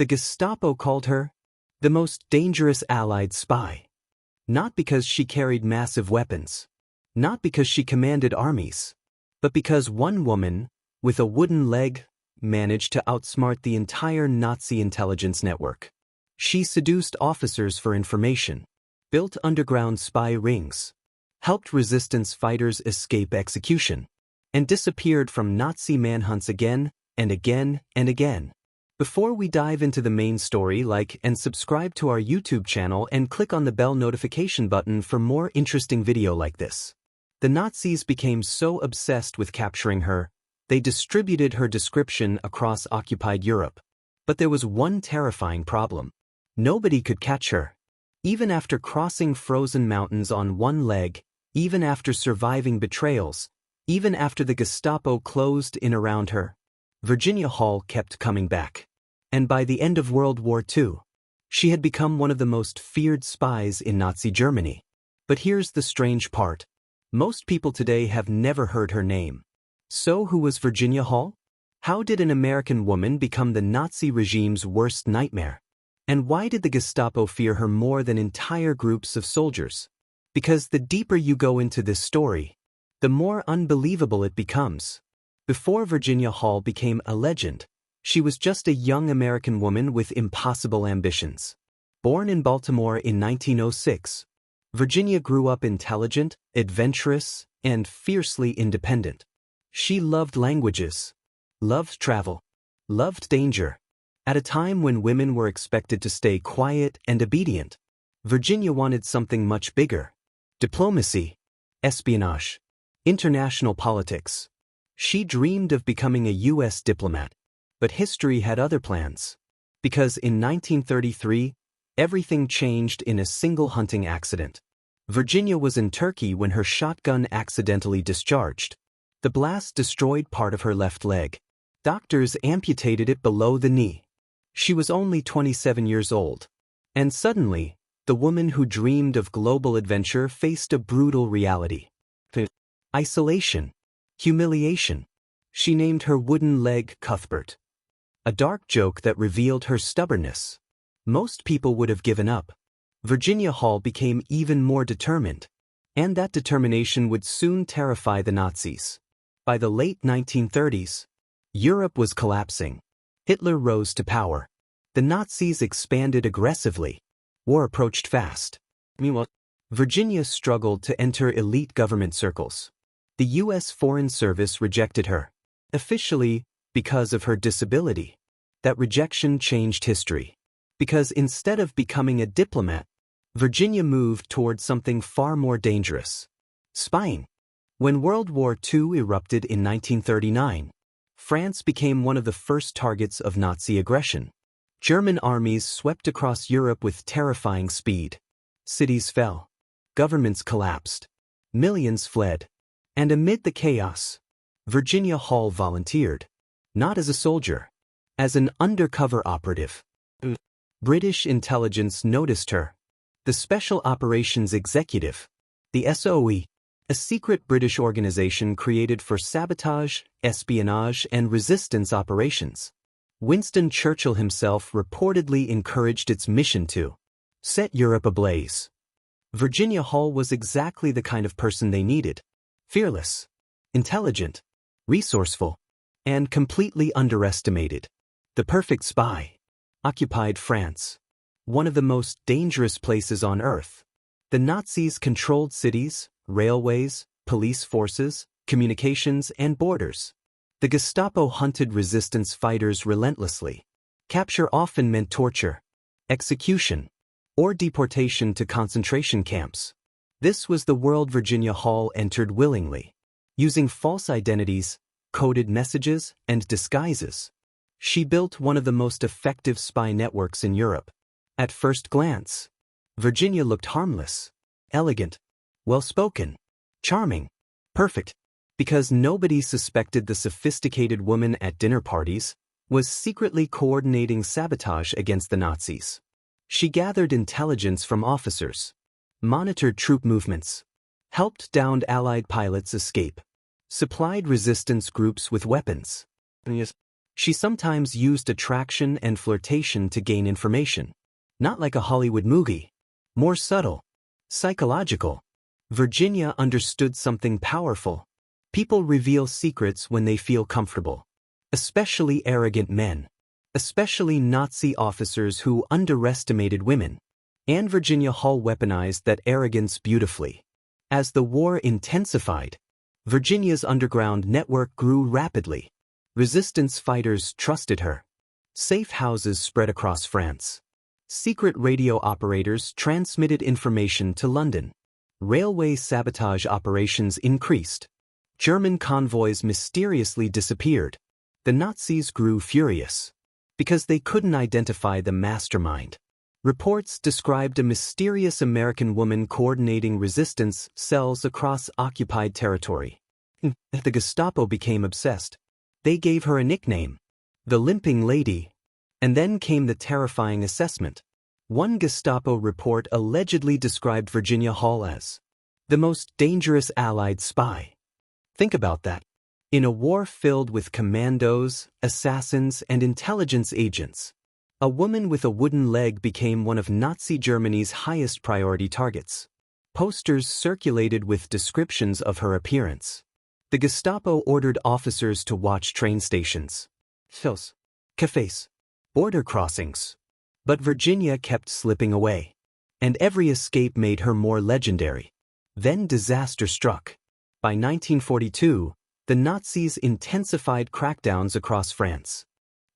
The Gestapo called her the most dangerous Allied spy. Not because she carried massive weapons, not because she commanded armies, but because one woman, with a wooden leg, managed to outsmart the entire Nazi intelligence network. She seduced officers for information, built underground spy rings, helped resistance fighters escape execution, and disappeared from Nazi manhunts again and again and again. Before we dive into the main story, like and subscribe to our YouTube channel and click on the bell notification button for more interesting video like this. The Nazis became so obsessed with capturing her, they distributed her description across occupied Europe. But there was one terrifying problem. Nobody could catch her. Even after crossing frozen mountains on one leg, even after surviving betrayals, even after the Gestapo closed in around her, Virginia Hall kept coming back. And by the end of World War II, she had become one of the most feared spies in Nazi Germany. But here's the strange part. Most people today have never heard her name. So who was Virginia Hall? How did an American woman become the Nazi regime's worst nightmare? And why did the Gestapo fear her more than entire groups of soldiers? Because the deeper you go into this story, the more unbelievable it becomes. Before Virginia Hall became a legend, she was just a young American woman with impossible ambitions. Born in Baltimore in 1906, Virginia grew up intelligent, adventurous, and fiercely independent. She loved languages, loved travel, loved danger. At a time when women were expected to stay quiet and obedient, Virginia wanted something much bigger: diplomacy, espionage, international politics. She dreamed of becoming a U.S. diplomat. But history had other plans. Because in 1933, everything changed in a single hunting accident. Virginia was in Turkey when her shotgun accidentally discharged. The blast destroyed part of her left leg. Doctors amputated it below the knee. She was only 27 years old. And suddenly, the woman who dreamed of global adventure faced a brutal reality. Isolation. Humiliation. She named her wooden leg Cuthbert. A dark joke that revealed her stubbornness. Most people would have given up. Virginia Hall became even more determined. And that determination would soon terrify the Nazis. By the late 1930s, Europe was collapsing. Hitler rose to power. The Nazis expanded aggressively. War approached fast. Meanwhile, Virginia struggled to enter elite government circles. The U.S. Foreign Service rejected her. Officially, because of her disability. That rejection changed history. Because instead of becoming a diplomat, Virginia moved toward something far more dangerous: spying. When World War II erupted in 1939, France became one of the first targets of Nazi aggression. German armies swept across Europe with terrifying speed. Cities fell. Governments collapsed. Millions fled. And amid the chaos, Virginia Hall volunteered. Not as a soldier, as an undercover operative. British intelligence noticed her. The Special Operations Executive, the SOE, a secret British organization created for sabotage, espionage, and resistance operations. Winston Churchill himself reportedly encouraged its mission to set Europe ablaze. Virginia Hall was exactly the kind of person they needed: fearless, intelligent, resourceful, and completely underestimated. The perfect spy. Occupied France. One of the most dangerous places on earth. The Nazis controlled cities, railways, police forces, communications, and borders. The Gestapo hunted resistance fighters relentlessly. Capture often meant torture, execution, or deportation to concentration camps. This was the world Virginia Hall entered willingly. Using false identities, coded messages, and disguises, she built one of the most effective spy networks in Europe. At first glance, Virginia looked harmless, elegant, well-spoken, charming, perfect, because nobody suspected the sophisticated woman at dinner parties was secretly coordinating sabotage against the Nazis. She gathered intelligence from officers, monitored troop movements, helped downed Allied pilots escape, supplied resistance groups with weapons. She sometimes used attraction and flirtation to gain information. Not like a Hollywood movie. More subtle. Psychological. Virginia understood something powerful. People reveal secrets when they feel comfortable. Especially arrogant men. Especially Nazi officers who underestimated women. And Virginia Hall weaponized that arrogance beautifully. As the war intensified, Virginia's underground network grew rapidly. Resistance fighters trusted her. Safe houses spread across France. Secret radio operators transmitted information to London. Railway sabotage operations increased. German convoys mysteriously disappeared. The Nazis grew furious. Because they couldn't identify the mastermind. Reports described a mysterious American woman coordinating resistance cells across occupied territory. The Gestapo became obsessed. They gave her a nickname, the Limping Lady. And then came the terrifying assessment. One Gestapo report allegedly described Virginia Hall as the most dangerous Allied spy. Think about that. In a war filled with commandos, assassins, and intelligence agents, a woman with a wooden leg became one of Nazi Germany's highest priority targets. Posters circulated with descriptions of her appearance. The Gestapo ordered officers to watch train stations, shows, cafes, border crossings. But Virginia kept slipping away. And every escape made her more legendary. Then disaster struck. By 1942, the Nazis intensified crackdowns across France.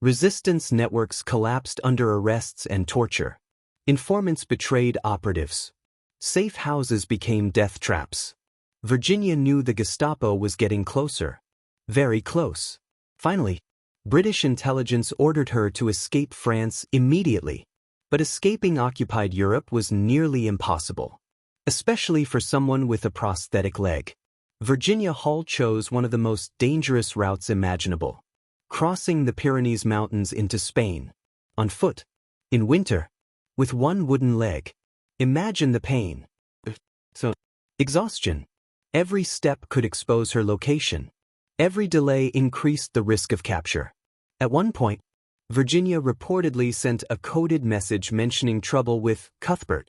Resistance networks collapsed under arrests and torture. Informants betrayed operatives. Safe houses became death traps. Virginia knew the Gestapo was getting closer. Very close. Finally, British intelligence ordered her to escape France immediately. But escaping occupied Europe was nearly impossible. Especially for someone with a prosthetic leg. Virginia Hall chose one of the most dangerous routes imaginable. Crossing the Pyrenees Mountains into Spain. On foot. In winter. With one wooden leg. Imagine the pain. Exhaustion. Every step could expose her location. Every delay increased the risk of capture. At one point, Virginia reportedly sent a coded message mentioning trouble with Cuthbert.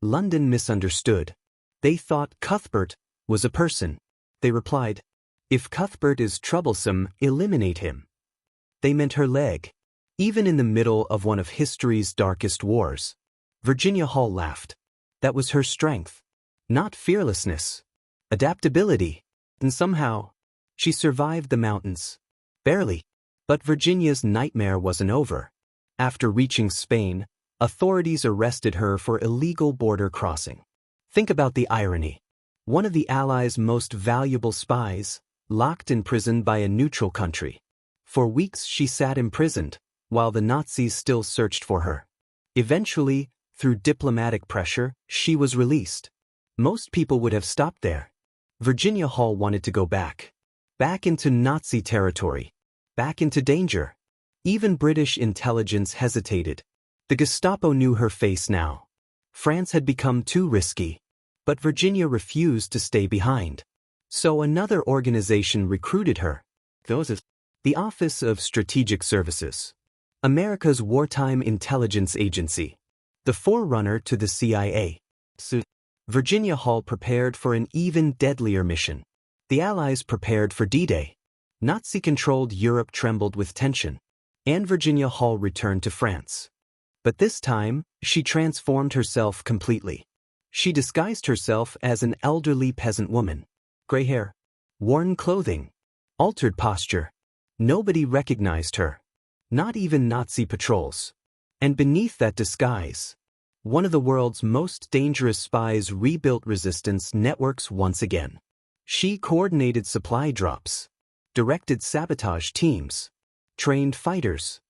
London misunderstood. They thought Cuthbert was a person. They replied, "If Cuthbert is troublesome, eliminate him." They meant her leg. Even in the middle of one of history's darkest wars. Virginia Hall laughed. That was her strength. Not fearlessness. Adaptability. And somehow, she survived the mountains. Barely. But Virginia's nightmare wasn't over. After reaching Spain, authorities arrested her for illegal border crossing. Think about the irony. One of the Allies' most valuable spies, locked in prison by a neutral country. For weeks she sat imprisoned, while the Nazis still searched for her. Eventually, through diplomatic pressure, she was released. Most people would have stopped there. Virginia Hall wanted to go back. Back into Nazi territory. Back into danger. Even British intelligence hesitated. The Gestapo knew her face now. France had become too risky. But Virginia refused to stay behind. So another organization recruited her. The Office of Strategic Services. America's wartime intelligence agency. The forerunner to the CIA. Virginia Hall prepared for an even deadlier mission. The Allies prepared for D-Day. Nazi-controlled Europe trembled with tension. And Virginia Hall returned to France. But this time, she transformed herself completely. She disguised herself as an elderly peasant woman. Gray hair. Worn clothing. Altered posture. Nobody recognized her. Not even Nazi patrols. And beneath that disguise, one of the world's most dangerous spies rebuilt resistance networks once again. She coordinated supply drops. Directed sabotage teams. Trained fighters.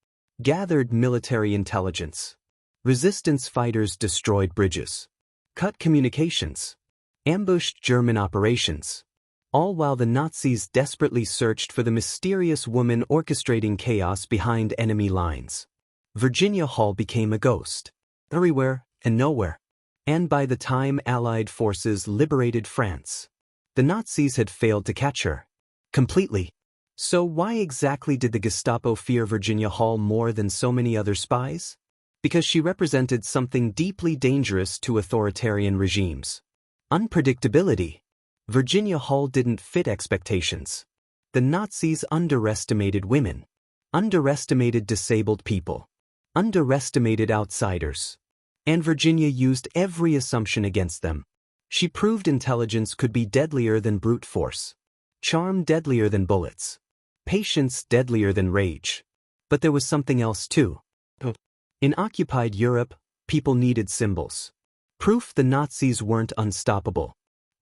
Gathered military intelligence. Resistance fighters destroyed bridges. Cut communications. Ambushed German operations. All while the Nazis desperately searched for the mysterious woman orchestrating chaos behind enemy lines. Virginia Hall became a ghost. Everywhere and nowhere. And by the time Allied forces liberated France, the Nazis had failed to catch her. Completely. So why exactly did the Gestapo fear Virginia Hall more than so many other spies? Because she represented something deeply dangerous to authoritarian regimes. Unpredictability. Virginia Hall didn't fit expectations. The Nazis underestimated women, underestimated disabled people, underestimated outsiders. And Virginia used every assumption against them. She proved intelligence could be deadlier than brute force, charm deadlier than bullets, patience deadlier than rage. But there was something else too. In occupied Europe, people needed symbols. Proof the Nazis weren't unstoppable.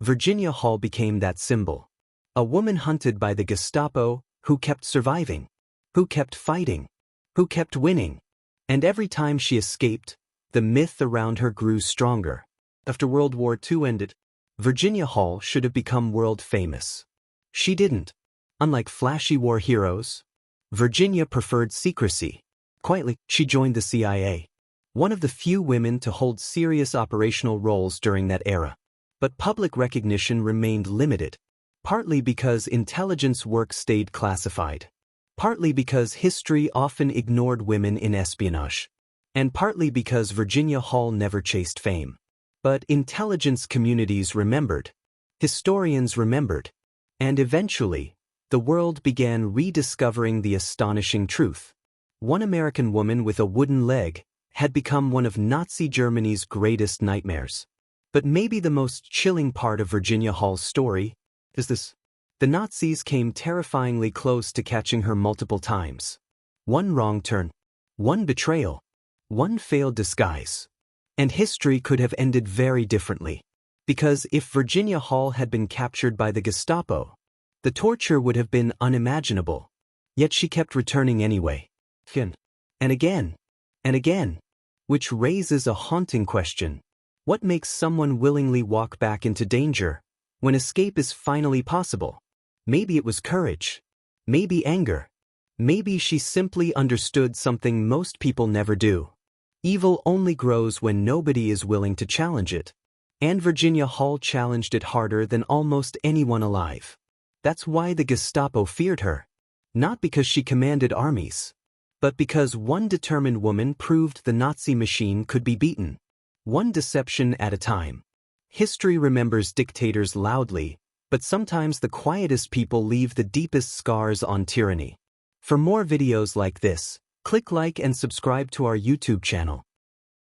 Virginia Hall became that symbol. A woman hunted by the Gestapo, who kept surviving, who kept fighting, who kept winning. And every time she escaped, the myth around her grew stronger. After World War II ended, Virginia Hall should have become world famous. She didn't. Unlike flashy war heroes, Virginia preferred secrecy. Quietly, she joined the CIA, one of the few women to hold serious operational roles during that era. But public recognition remained limited, partly because intelligence work stayed classified, partly because history often ignored women in espionage, and partly because Virginia Hall never chased fame. But intelligence communities remembered, historians remembered, and eventually, the world began rediscovering the astonishing truth. One American woman with a wooden leg had become one of Nazi Germany's greatest nightmares. But maybe the most chilling part of Virginia Hall's story is this. The Nazis came terrifyingly close to catching her multiple times. One wrong turn, one betrayal, one failed disguise. And history could have ended very differently. Because if Virginia Hall had been captured by the Gestapo, the torture would have been unimaginable. Yet she kept returning anyway. And again, and again. Which raises a haunting question. What makes someone willingly walk back into danger when escape is finally possible? Maybe it was courage. Maybe anger. Maybe she simply understood something most people never do. Evil only grows when nobody is willing to challenge it. And Virginia Hall challenged it harder than almost anyone alive. That's why the Gestapo feared her. Not because she commanded armies, but because one determined woman proved the Nazi machine could be beaten. One deception at a time. History remembers dictators loudly, but sometimes the quietest people leave the deepest scars on tyranny. For more videos like this, click like and subscribe to our YouTube channel.